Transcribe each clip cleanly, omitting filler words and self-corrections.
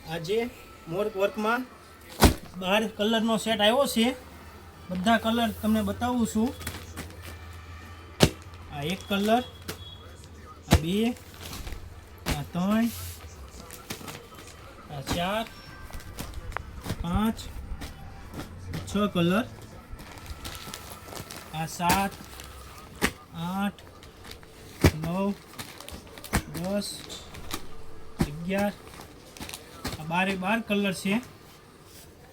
આજે મોર વર્કમાં 12 કલરનો સેટ આવ્યો છે। બધા કલર તમને બતાવું છું। આ એક કલર, આ બે, આ ત્રણ, આ ચાર, પાંચ, છ કલર, આ 7, 8, 9, 10, 11, આ 12 કલર છે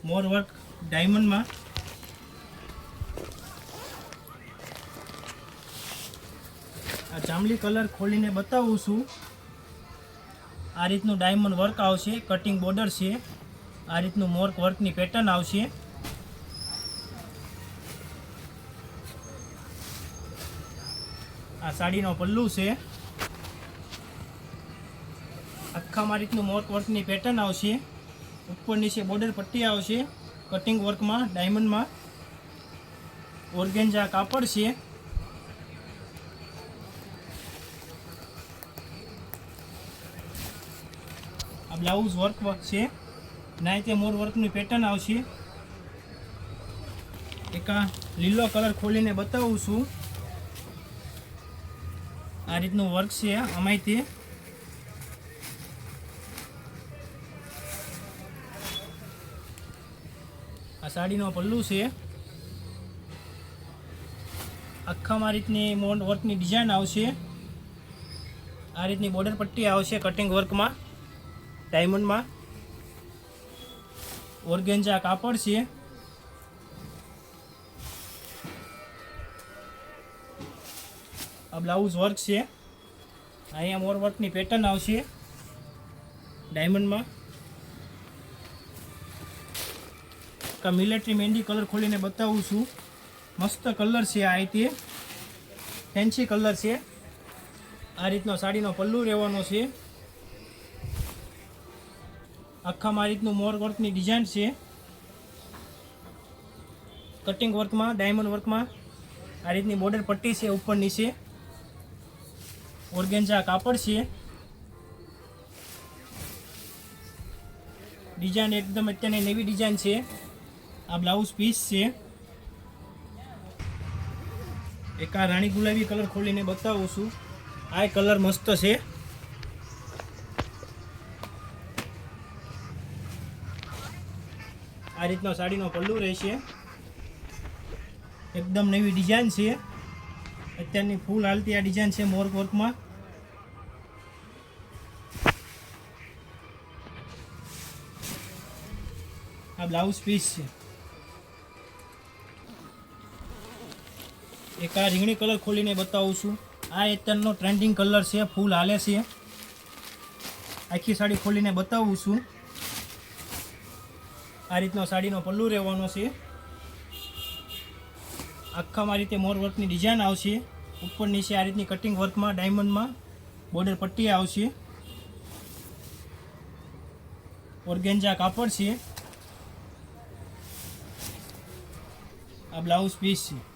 મોર વર્ક ડાયમંડમાં। આ જાંબલી કલર ખોલીને બતાવું છું। આ રીતનું ડાયમંડ વર્ક આવશે, કટિંગ બોર્ડર છે। આ રીતનું મોર વર્કની પેટર્ન આવશે। આ સાડીનો પલ્લુ છે। આખામાં રીતનું મોર વર્કની પેટર્ન આવશે। ઉપર નીચે બોર્ડર પટ્ટી આવશે કટિંગ વર્કમાં ડાયમંડમાં। ઓર્ગેન્જા કાપડ છે। આ બ્લાઉઝ વર્ક છે। નાઈતે મોર વર્કની પેટર્ન આવશે। એક આ લીલો કલર ખોલીને બતાવું છું। આ રીતનું વર્ક છે આમાંય। આ સાડીનો પલ્લુ છે। આખામાં રીતની મોર વર્કની ડિઝાઇન આવશે। આ રીતની બોર્ડર પટ્ટી આવશે કટિંગ વર્કમાં ડાયમંડમાં। ઓર્ગેન્જા કાપડ છે। આ બ્લાઉઝ વર્ક છે। અહીંયા મોર વર્કની પેટર્ન આવશે ડાયમંડમાં। મિલિટરી મહેંદી કલર ખોલીને બતાવું છું। મસ્ત કલર છે। આ રીતે ફેન્સી કલર છે। આ રીતનો સાડીનો પલ્લુ રહેવાનો છે। આખામાં આ રીતનું મોર વર્કની ડિઝાઇન છે કટિંગ વર્કમાં ડાયમંડ વર્કમાં। આ રીતની બોર્ડર પટ્ટી છે ઉપર નીચે। ઓર્ગેન્જા કાપડ છે। ડિઝાઇન એકદમ અત્યારની નવી ડિઝાઇન છે। આ બ્લાઉઝ પીસ છે। એક આ રાણી ગુલાબી કલર ખોલીને બતાવું છું। આ કલર મસ્ત છે। આ રીતનો સાડીનો પલ્લુ રહેશે। એકદમ નવી ડિઝાઇન છે અત્યારની ફૂલ હાલતી આ ડિઝાઇન છે મોર વર્કમાં। આ બ્લાઉઝ પીસ છે। એક આ રીંગણી કલર ખોલીને બતાવું છું। આ અત્યારનો ટ્રેન્ડિંગ કલર છે, ફૂલ હાલે છે। આખી સાડી ખોલીને બતાવું છું। આ રીતનો સાડીનો પલ્લુ રહેવાનો છે। આખામાં રીતે મોર વર્કની ડિઝાઇન આવશે। ઉપર નીચે આ રીતની કટિંગ વર્કમાં ડાયમંડમાં બોર્ડર પટ્ટી આવશે। ઓર્ગેન્જા કાપડ છે। આ બ્લાઉઝ પીસ છે।